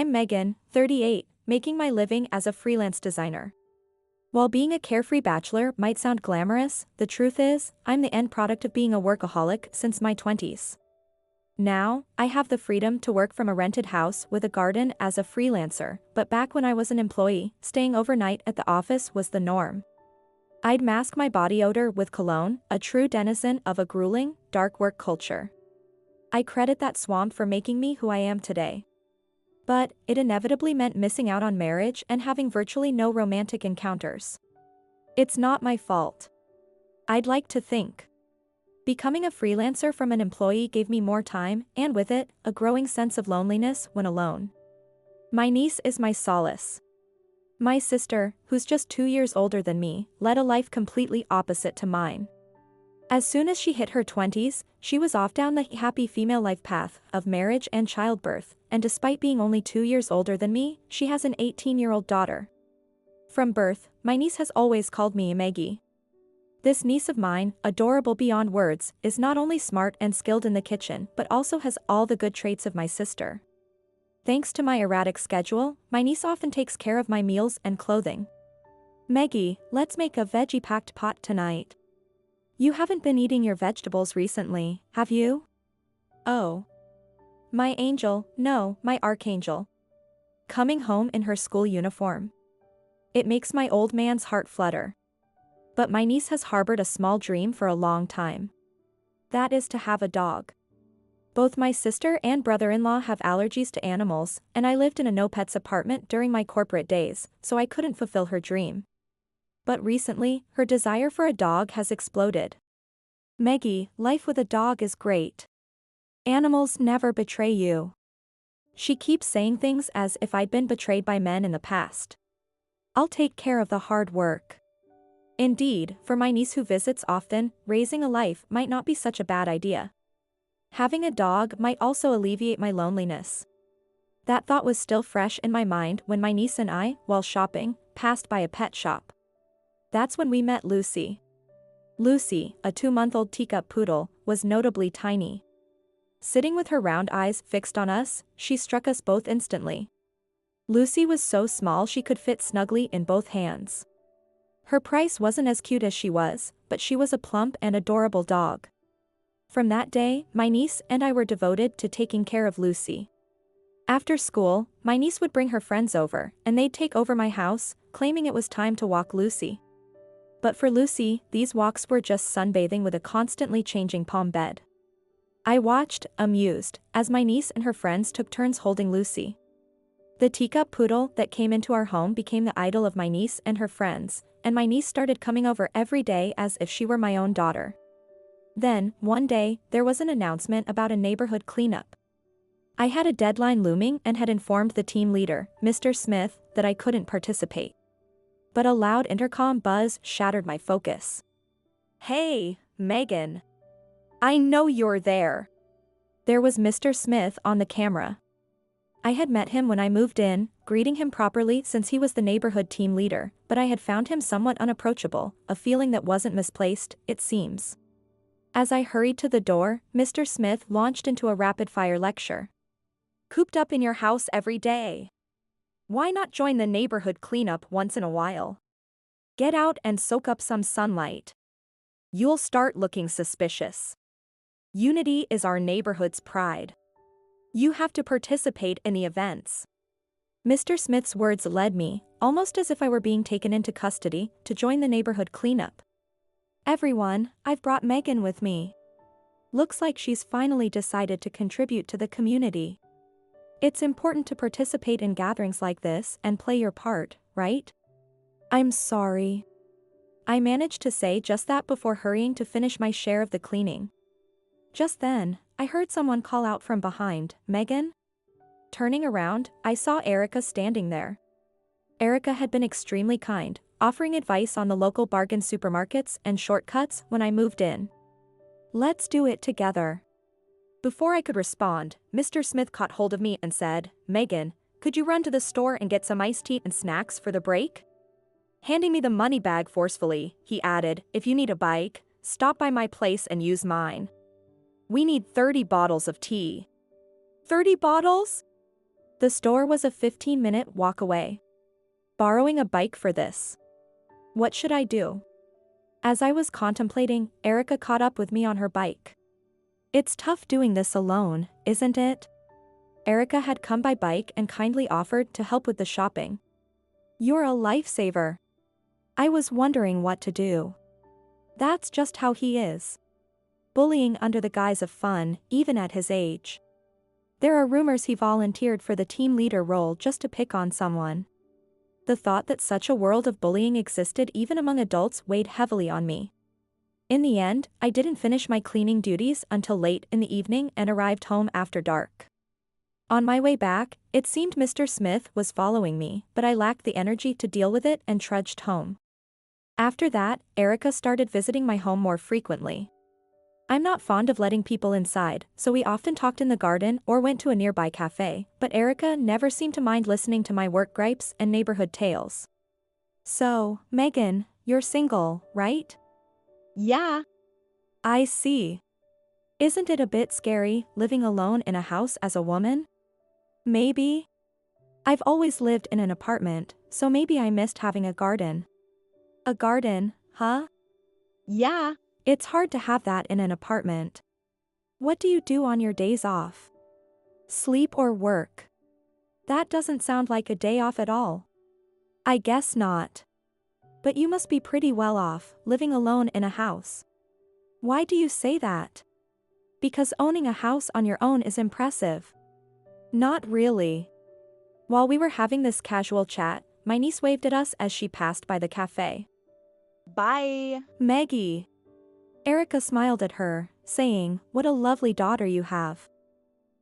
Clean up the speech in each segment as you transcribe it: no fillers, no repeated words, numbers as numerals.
I'm Megan, 38, making my living as a freelance designer. While being a carefree bachelor might sound glamorous, the truth is, I'm the end product of being a workaholic since my 20s. Now, I have the freedom to work from a rented house with a garden as a freelancer, but back when I was an employee, staying overnight at the office was the norm. I'd mask my body odor with cologne, a true denizen of a grueling, dark work culture. I credit that swamp for making me who I am today. But it inevitably meant missing out on marriage and having virtually no romantic encounters. It's not my fault. I'd like to think. Becoming a freelancer from an employee gave me more time, and with it, a growing sense of loneliness when alone. My niece is my solace. My sister, who's just 2 years older than me, led a life completely opposite to mine. As soon as she hit her 20s, she was off down the happy female life path of marriage and childbirth, and despite being only 2 years older than me, she has an 18-year-old daughter. From birth, my niece has always called me Maggie. This niece of mine, adorable beyond words, is not only smart and skilled in the kitchen but also has all the good traits of my sister. Thanks to my erratic schedule, my niece often takes care of my meals and clothing. Maggie, let's make a veggie-packed pot tonight. You haven't been eating your vegetables recently, have you? Oh. My angel, no, my archangel. Coming home in her school uniform. It makes my old man's heart flutter. But my niece has harbored a small dream for a long time. That is to have a dog. Both my sister and brother-in-law have allergies to animals, and I lived in a no-pets apartment during my corporate days, so I couldn't fulfill her dream. But recently, her desire for a dog has exploded. Maggie, life with a dog is great. Animals never betray you. She keeps saying things as if I'd been betrayed by men in the past. I'll take care of the hard work. Indeed, for my niece who visits often, raising a life might not be such a bad idea. Having a dog might also alleviate my loneliness. That thought was still fresh in my mind when my niece and I, while shopping, passed by a pet shop. That's when we met Lucy. Lucy, a 2-month-old teacup poodle, was notably tiny. Sitting with her round eyes fixed on us, she struck us both instantly. Lucy was so small she could fit snugly in both hands. Her price wasn't as cute as she was, but she was a plump and adorable dog. From that day, my niece and I were devoted to taking care of Lucy. After school, my niece would bring her friends over, and they'd take over my house, claiming it was time to walk Lucy. But for Lucy, these walks were just sunbathing with a constantly changing palm bed. I watched, amused, as my niece and her friends took turns holding Lucy. The teacup poodle that came into our home became the idol of my niece and her friends, and my niece started coming over every day as if she were my own daughter. Then, one day, there was an announcement about a neighborhood cleanup. I had a deadline looming and had informed the team leader, Mr. Smith, that I couldn't participate. But a loud intercom buzz shattered my focus. Hey, Megan. I know you're there. There was Mr. Smith on the camera. I had met him when I moved in, greeting him properly since he was the neighborhood team leader, but I had found him somewhat unapproachable, a feeling that wasn't misplaced, it seems. As I hurried to the door, Mr. Smith launched into a rapid-fire lecture. Cooped up in your house every day. Why not join the neighborhood cleanup once in a while? Get out and soak up some sunlight. You'll start looking suspicious. Unity is our neighborhood's pride. You have to participate in the events. Mr. Smith's words led me, almost as if I were being taken into custody, to join the neighborhood cleanup. Everyone, I've brought Megan with me. Looks like she's finally decided to contribute to the community. It's important to participate in gatherings like this and play your part, right? I'm sorry. I managed to say just that before hurrying to finish my share of the cleaning. Just then, I heard someone call out from behind, Megan? Turning around, I saw Erica standing there. Erica had been extremely kind, offering advice on the local bargain supermarkets and shortcuts when I moved in. Let's do it together. Before I could respond, Mr. Smith caught hold of me and said, Megan, could you run to the store and get some iced tea and snacks for the break? Handing me the money bag forcefully, he added, if you need a bike, stop by my place and use mine. We need 30 bottles of tea. 30 bottles? The store was a 15-minute walk away. Borrowing a bike for this. What should I do? As I was contemplating, Erica caught up with me on her bike. It's tough doing this alone, isn't it? Erica had come by bike and kindly offered to help with the shopping. You're a lifesaver. I was wondering what to do. That's just how he is. Bullying under the guise of fun, even at his age. There are rumors he volunteered for the team leader role just to pick on someone. The thought that such a world of bullying existed even among adults weighed heavily on me. In the end, I didn't finish my cleaning duties until late in the evening and arrived home after dark. On my way back, it seemed Mr. Smith was following me, but I lacked the energy to deal with it and trudged home. After that, Erica started visiting my home more frequently. I'm not fond of letting people inside, so we often talked in the garden or went to a nearby cafe, but Erica never seemed to mind listening to my work gripes and neighborhood tales. So, Megan, you're single, right? Yeah. I see. Isn't it a bit scary, living alone in a house as a woman? Maybe. I've always lived in an apartment, so maybe I missed having a garden. A garden, huh? Yeah. It's hard to have that in an apartment. What do you do on your days off? Sleep or work? That doesn't sound like a day off at all. I guess not. But you must be pretty well off, living alone in a house. Why do you say that? Because owning a house on your own is impressive. Not really. While we were having this casual chat, my niece waved at us as she passed by the cafe. Bye. Maggie. Erica smiled at her, saying, "What a lovely daughter you have."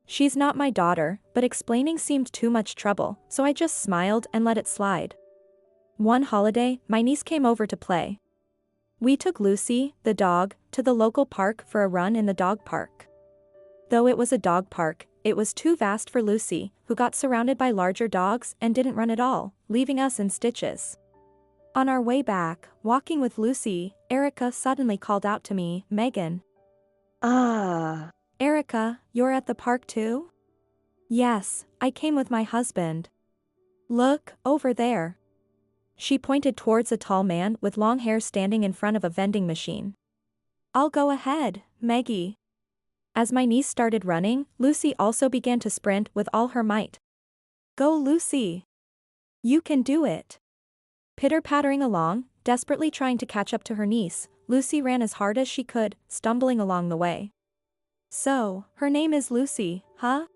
She's not my daughter, but explaining seemed too much trouble, so I just smiled and let it slide. One holiday, my niece came over to play. We took Lucy, the dog, to the local park for a run in the dog park. Though it was a dog park, it was too vast for Lucy, who got surrounded by larger dogs and didn't run at all, leaving us in stitches. On our way back, walking with Lucy, Erica suddenly called out to me, "Megan." Erica, you're at the park too? Yes, I came with my husband. Look, over there. She pointed towards a tall man with long hair standing in front of a vending machine. I'll go ahead, Maggie. As my niece started running, Lucy also began to sprint with all her might. Go, Lucy. You can do it. Pitter-pattering along, desperately trying to catch up to her niece, Lucy ran as hard as she could, stumbling along the way. So, her name is Lucy, huh?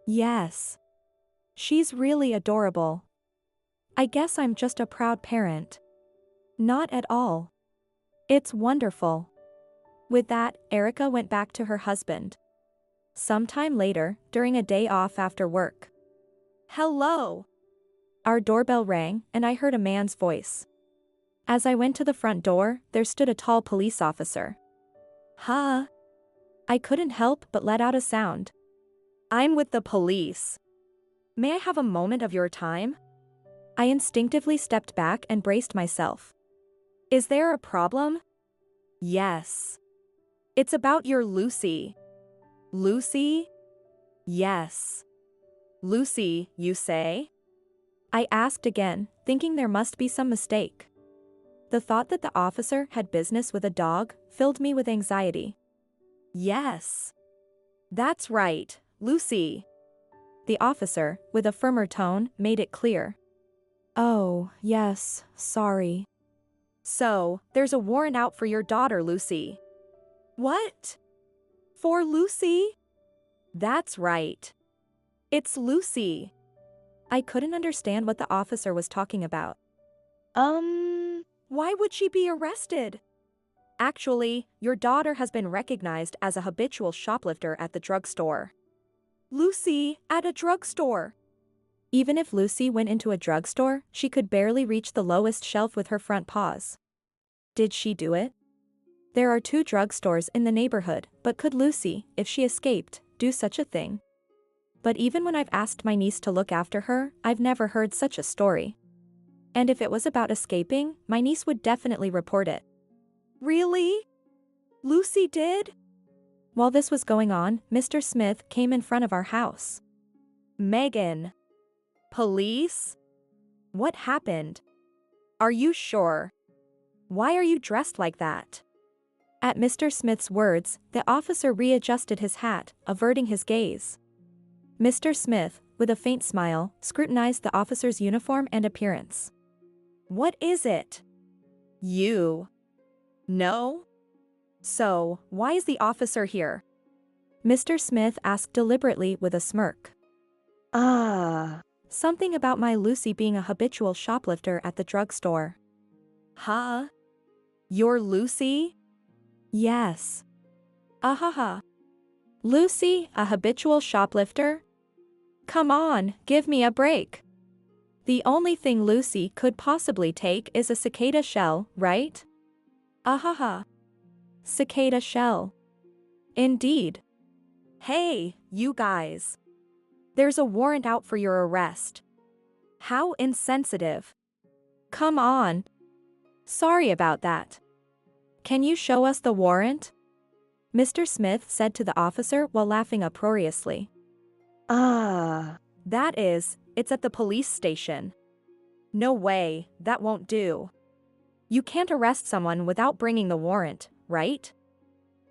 Yes. She's really adorable. I guess I'm just a proud parent. Not at all. It's wonderful. With that, Erica went back to her husband. Sometime later, during a day off after work. Hello! Our doorbell rang, and I heard a man's voice. As I went to the front door, there stood a tall police officer. Huh? I couldn't help but let out a sound. I'm with the police. May I have a moment of your time? I instinctively stepped back and braced myself. Is there a problem? Yes. It's about your Lucy. Lucy? Yes. Lucy, you say? I asked again, thinking there must be some mistake. The thought that the officer had business with a dog filled me with anxiety. Yes. That's right, Lucy. The officer, with a firmer tone, made it clear. Oh, yes, sorry. So, there's a warrant out for your daughter, Lucy. What? For Lucy? That's right. It's Lucy. I couldn't understand what the officer was talking about. Why would she be arrested? Actually, your daughter has been recognized as a habitual shoplifter at the drugstore. Lucy, at a drugstore. Even if Lucy went into a drugstore, she could barely reach the lowest shelf with her front paws. Did she do it? There are 2 drugstores in the neighborhood, but could Lucy, if she escaped, do such a thing? But even when I've asked my niece to look after her, I've never heard such a story. And if it was about escaping, my niece would definitely report it. Really? Lucy did? While this was going on, Mr. Smith came in front of our house. Megan. Police? What happened? Are you sure? Why are you dressed like that? At Mr. Smith's words, the officer readjusted his hat, averting his gaze. Mr. Smith, with a faint smile, scrutinized the officer's uniform and appearance. What is it? You. No? So, why is the officer here? Mr. Smith asked deliberately with a smirk. Something about my Lucy being a habitual shoplifter at the drugstore. Huh? Your Lucy? Yes. Ahaha. Lucy, a habitual shoplifter? Come on, give me a break. The only thing Lucy could possibly take is a cicada shell, right? Ahaha. Cicada shell. Indeed. Hey, you guys. There's a warrant out for your arrest. How insensitive. Come on. Sorry about that. Can you show us the warrant? Mr. Smith said to the officer while laughing uproariously. That is, it's at the police station. No way, that won't do. You can't arrest someone without bringing the warrant, right?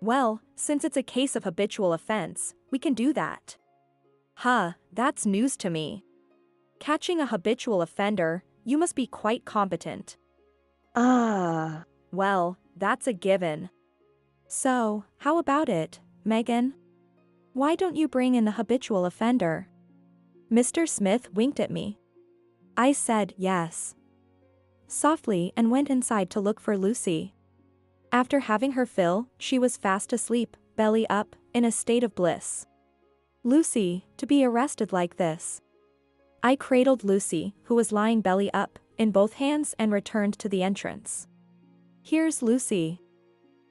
Well, since it's a case of habitual offense, we can do that. Huh, that's news to me. Catching a habitual offender, you must be quite competent. Well, that's a given. So, how about it, Megan? Why don't you bring in the habitual offender? Mr. Smith winked at me. I said yes. Softly and went inside to look for Lucy. After having her fill, she was fast asleep, belly up, in a state of bliss. Lucy, to be arrested like this. I cradled Lucy, who was lying belly up, in both hands and returned to the entrance. Here's Lucy.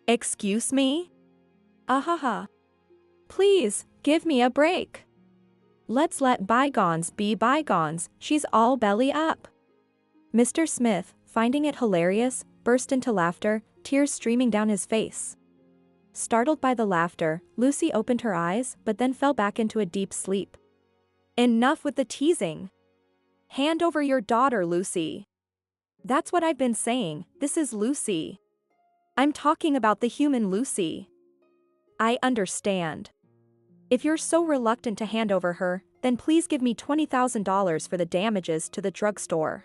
Excuse me? Ahaha. Please, give me a break. Let's let bygones be bygones, she's all belly up. Mr. Smith, finding it hilarious, burst into laughter, tears streaming down his face. Startled by the laughter, Lucy opened her eyes but then fell back into a deep sleep. Enough with the teasing. Hand over your daughter, Lucy. That's what I've been saying, this is Lucy. I'm talking about the human Lucy. I understand. If you're so reluctant to hand over her, then please give me $20,000 for the damages to the drugstore.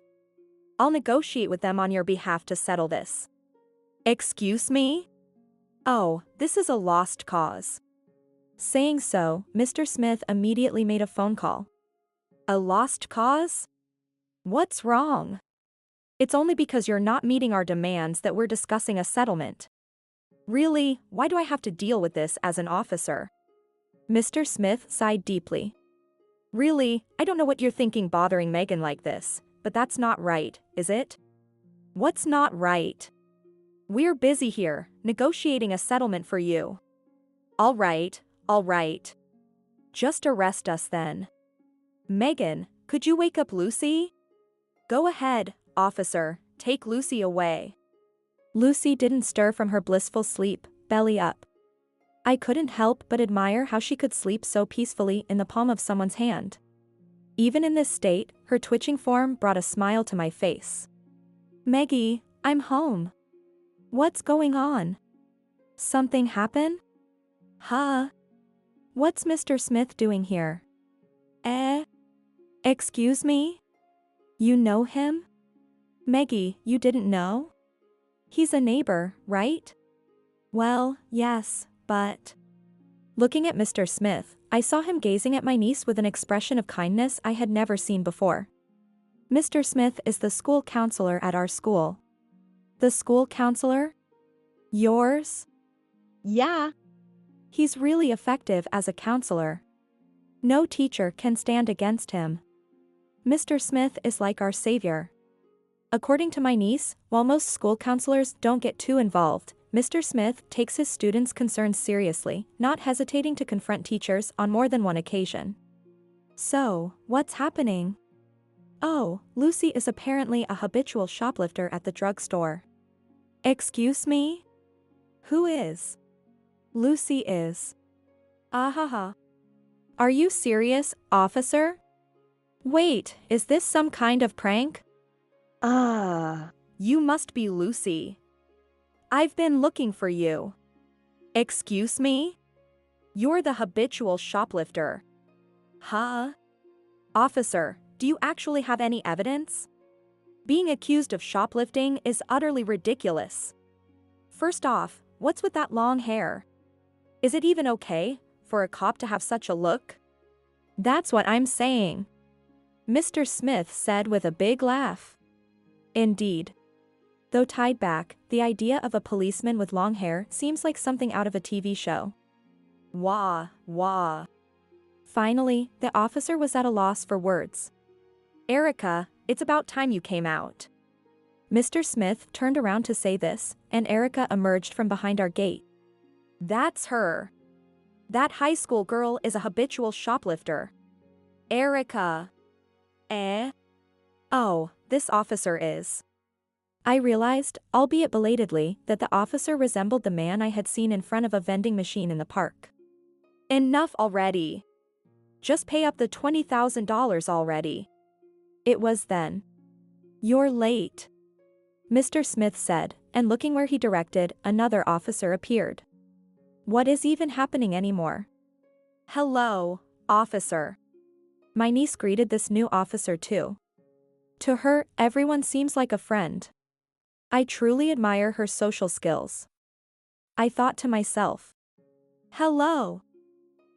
I'll negotiate with them on your behalf to settle this. Excuse me? Oh, this is a lost cause. Saying so, Mr. Smith immediately made a phone call. A lost cause? What's wrong? It's only because you're not meeting our demands that we're discussing a settlement. Really, why do I have to deal with this as an officer? Mr. Smith sighed deeply. Really, I don't know what you're thinking bothering Megan like this, but that's not right, is it? What's not right? We're busy here, negotiating a settlement for you. All right. Just arrest us then. Megan, could you wake up Lucy? Go ahead, officer, take Lucy away. Lucy didn't stir from her blissful sleep, belly up. I couldn't help but admire how she could sleep so peacefully in the palm of someone's hand. Even in this state, her twitching form brought a smile to my face. Meggie, I'm home. What's going on? Something happen? Huh? What's Mr. Smith doing here? Excuse me? You know him? Meggie, you didn't know? He's a neighbor, right? Well, yes, but... Looking at Mr. Smith, I saw him gazing at my niece with an expression of kindness I had never seen before. Mr. Smith is the school counselor at our school. The school counselor? Yours? Yeah. He's really effective as a counselor. No teacher can stand against him. Mr. Smith is like our savior. According to my niece, while most school counselors don't get too involved, Mr. Smith takes his students' concerns seriously, not hesitating to confront teachers on more than one occasion. So, what's happening? Oh, Lucy is apparently a habitual shoplifter at the drugstore. Excuse me? Who is? Lucy is. Ahaha. Are you serious, officer? Wait, is this some kind of prank? Ah. You must be Lucy. I've been looking for you. Excuse me? You're the habitual shoplifter. Huh? Officer, do you actually have any evidence? Being accused of shoplifting is utterly ridiculous. First off, what's with that long hair? Is it even okay for a cop to have such a look? That's what I'm saying, Mr. Smith said with a big laugh. Indeed. Though tied back, the idea of a policeman with long hair seems like something out of a TV show. Wah, wah. Finally, the officer was at a loss for words. Erica, it's about time you came out. Mr. Smith turned around to say this, and Erica emerged from behind our gate. That's her. That high school girl is a habitual shoplifter. Erica. Eh? Oh, this officer is. I realized, albeit belatedly, that the officer resembled the man I had seen in front of a vending machine in the park. Enough already. Just pay up the $20,000 already. It was then. You're late, Mr. Smith said, and looking where he directed, another officer appeared. What is even happening anymore? Hello, officer. My niece greeted this new officer too. To her, everyone seems like a friend. I truly admire her social skills. I thought to myself. Hello.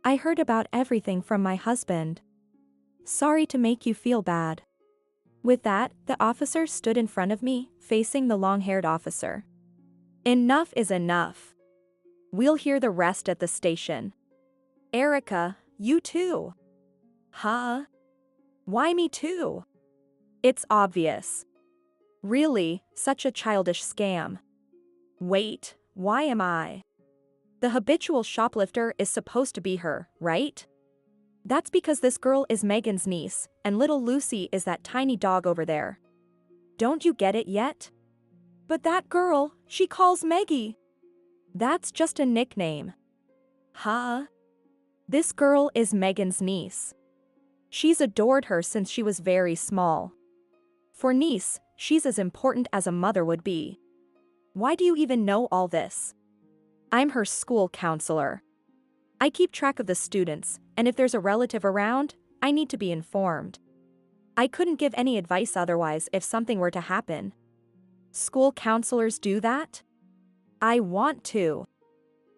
I heard about everything from my husband. Sorry to make you feel bad. With that, the officer stood in front of me, facing the long-haired officer. Enough is enough. We'll hear the rest at the station. Erica, you too. Huh? Why me too? It's obvious. Really, such a childish scam. Wait, why am I? The habitual shoplifter is supposed to be her, right? That's because this girl is Megan's niece, and little Lucy is that tiny dog over there. Don't you get it yet? But that girl, she calls Maggie. That's just a nickname. Huh? This girl is Megan's niece. She's adored her since she was very small. For niece, she's as important as a mother would be. Why do you even know all this? I'm her school counselor. I keep track of the students, and if there's a relative around, I need to be informed. I couldn't give any advice otherwise if something were to happen. School counselors do that? I want to.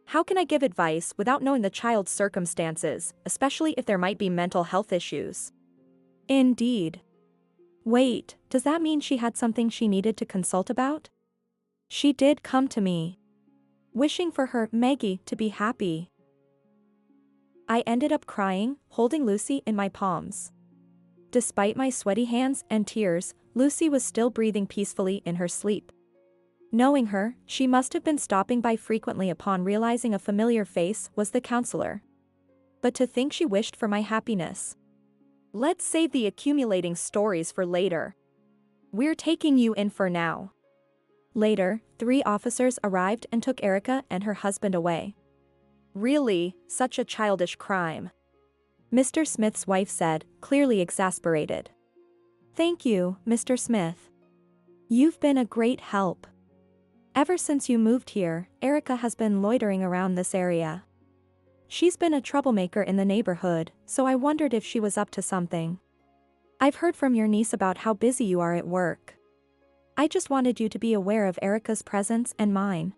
How can I give advice without knowing the child's circumstances, especially if there might be mental health issues? Indeed. Wait, does that mean she had something she needed to consult about? She did come to me, wishing for her, Maggie, to be happy. I ended up crying, holding Lucy in my palms. Despite my sweaty hands and tears, Lucy was still breathing peacefully in her sleep. Knowing her, she must have been stopping by frequently upon realizing a familiar face was the counselor. But to think she wished for my happiness. Let's save the accumulating stories for later. We're taking you in for now. Later, 3 officers arrived and took Erica and her husband away. Really, such a childish crime, Mr. Smith's wife said, clearly exasperated. Thank you, Mr. Smith. You've been a great help. Ever since you moved here, Erica has been loitering around this area. She's been a troublemaker in the neighborhood, so I wondered if she was up to something. I've heard from your niece about how busy you are at work. I just wanted you to be aware of Erica's presence and mine.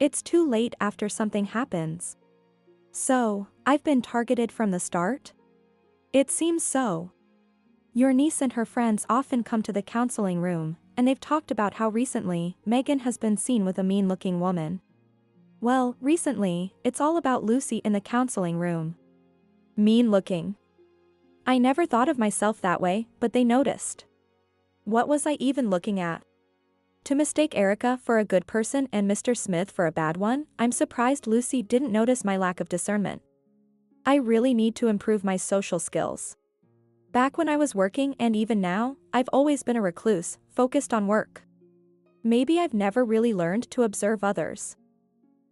It's too late after something happens. So, I've been targeted from the start? It seems so. Your niece and her friends often come to the counseling room, and they've talked about how recently, Megan has been seen with a mean-looking woman. Well, recently, it's all about Lucy in the counseling room. Mean-looking. I never thought of myself that way, but they noticed. What was I even looking at? To mistake Erica for a good person and Mr. Smith for a bad one, I'm surprised Lucy didn't notice my lack of discernment. I really need to improve my social skills. Back when I was working and even now, I've always been a recluse, focused on work. Maybe I've never really learned to observe others.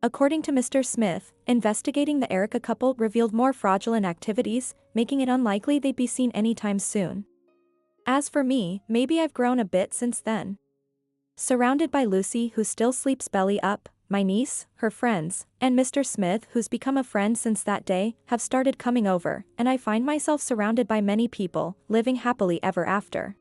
According to Mr. Smith, investigating the Erica couple revealed more fraudulent activities, making it unlikely they'd be seen anytime soon. As for me, maybe I've grown a bit since then. Surrounded by Lucy, who still sleeps belly up, my niece, her friends, and Mr. Smith, who's become a friend since that day, have started coming over, and I find myself surrounded by many people, living happily ever after.